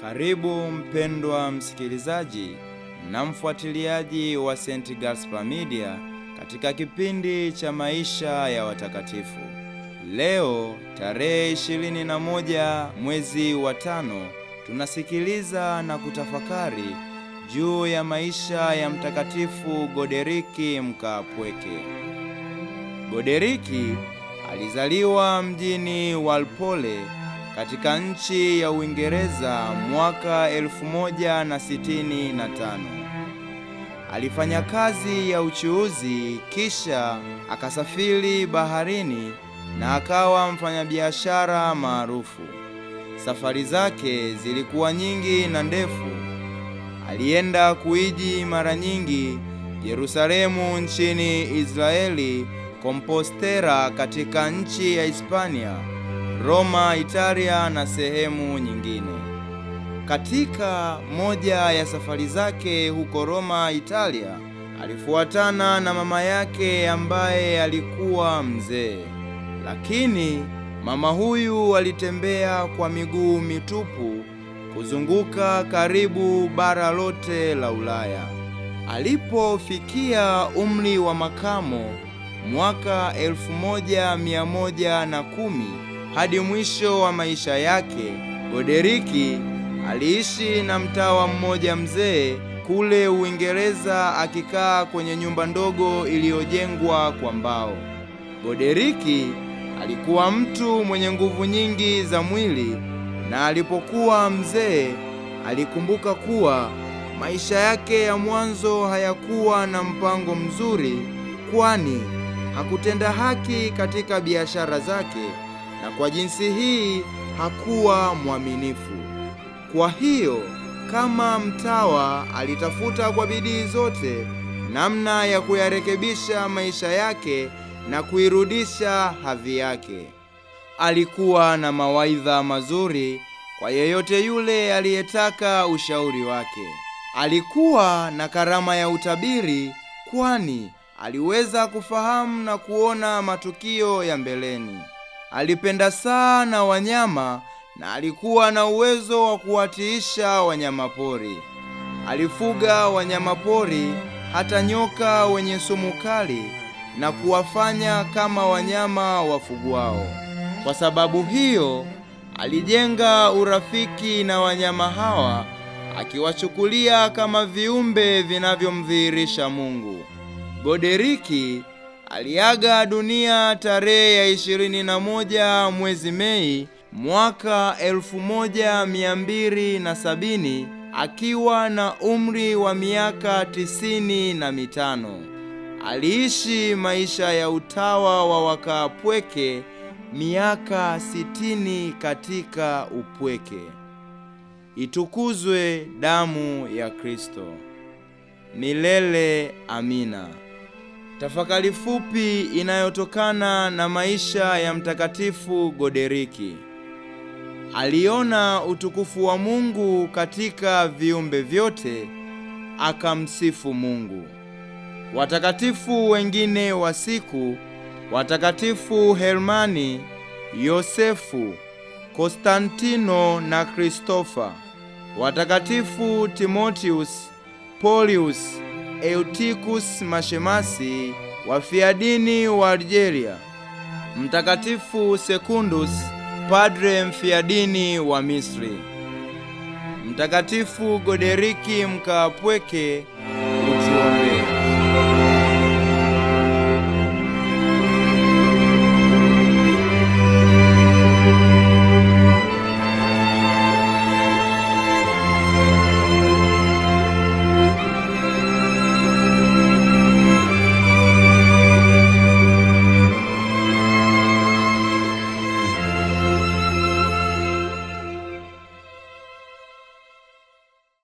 Karibu mpendwa msikilizaji na mfuatiliaji wa St. Gaspar Media katika kipindi cha maisha ya watakatifu. Leo tarehe 21 mwezi wa 5 tunasikiliza na kutafakari juu ya maisha ya Mtakatifu Goderiki Mkaapweke. Goderiki alizaliwa mjini Walpole katika nchi ya Uingereza mwaka 1065. Alifanya kazi ya uchuuzi kisha akasafiri baharini na akawa mfanyabiashara maarufu. Safari zake zilikuwa nyingi na ndefu. Alienda kuiji mara nyingi Yerusalemu nchini Israeli, Kompostela katika nchi ya Hispania, Roma, Italia na sehemu nyingine. Katika moja ya safari zake huko Roma, Italia, alifuatana na mama yake ambaye alikuwa mzee. Lakini mama huyu alitembea kwa miguu mitupu kuzunguka karibu bara lote la Ulaya. Alipofikia umri wa makamo mwaka 1110 hadi mwisho wa maisha yake, Goderiki aliishi na mtawa mmoja mzee kule Uingereza, akikaa kwenye nyumba ndogo iliyojengwa kwa mbao. Goderiki alikuwa mtu mwenye nguvu nyingi za mwili, na alipokuwa mzee alikumbuka kuwa maisha yake ya mwanzo hayakuwa na mpango mzuri, kwani hakutenda haki katika biashara zake, na kwa jinsi hii hakuwa mwaminifu. Kwa hiyo kama mtawa alitafuta kwa bidii zote namna ya kuyarekebisha maisha yake na kuirudisha hadhi yake. Alikuwa na mawaidha mazuri kwa yeyote yule aliyetaka ushauri wake. Alikuwa na karama ya utabiri, kwani aliweza kufahamu na kuona matukio ya mbeleni. Alipenda sana wanyama na alikuwa na uwezo wa kuwatiisha wanyamapori. Alifuga wanyamapori, hata nyoka wenye sumu kali, na kuwafanya kama wanyama wafugwao. Kwa sababu hiyo, alijenga urafiki na wanyama hawa, akiwachukulia kama viumbe vinavyomdhihirisha Mungu. Goderiki aliaga dunia tarehe ya 21 mwezi Mei mwaka 1270 akiwa na umri wa miaka 95. Aliishi maisha ya utawa wa wakaapweke miaka 60 katika upweke. Itukuzwe damu ya Kristo! Milele amina. Tafakari fupi inayotokana na maisha ya Mtakatifu Goderiki. Aliona utukufu wa Mungu katika viumbe vyote, akamsifu Mungu. Watakatifu wengine wa siku: Watakatifu Hermani, Yosefu, Konstantino na Kristofa, Watakatifu Timotheus, Paulius, Eutychus Mashemasi, wafiadini wa Algeria, Mtakatifu Secundus, padre mfiadini wa Misri. Mtakatifu Goderiki Mkaapweke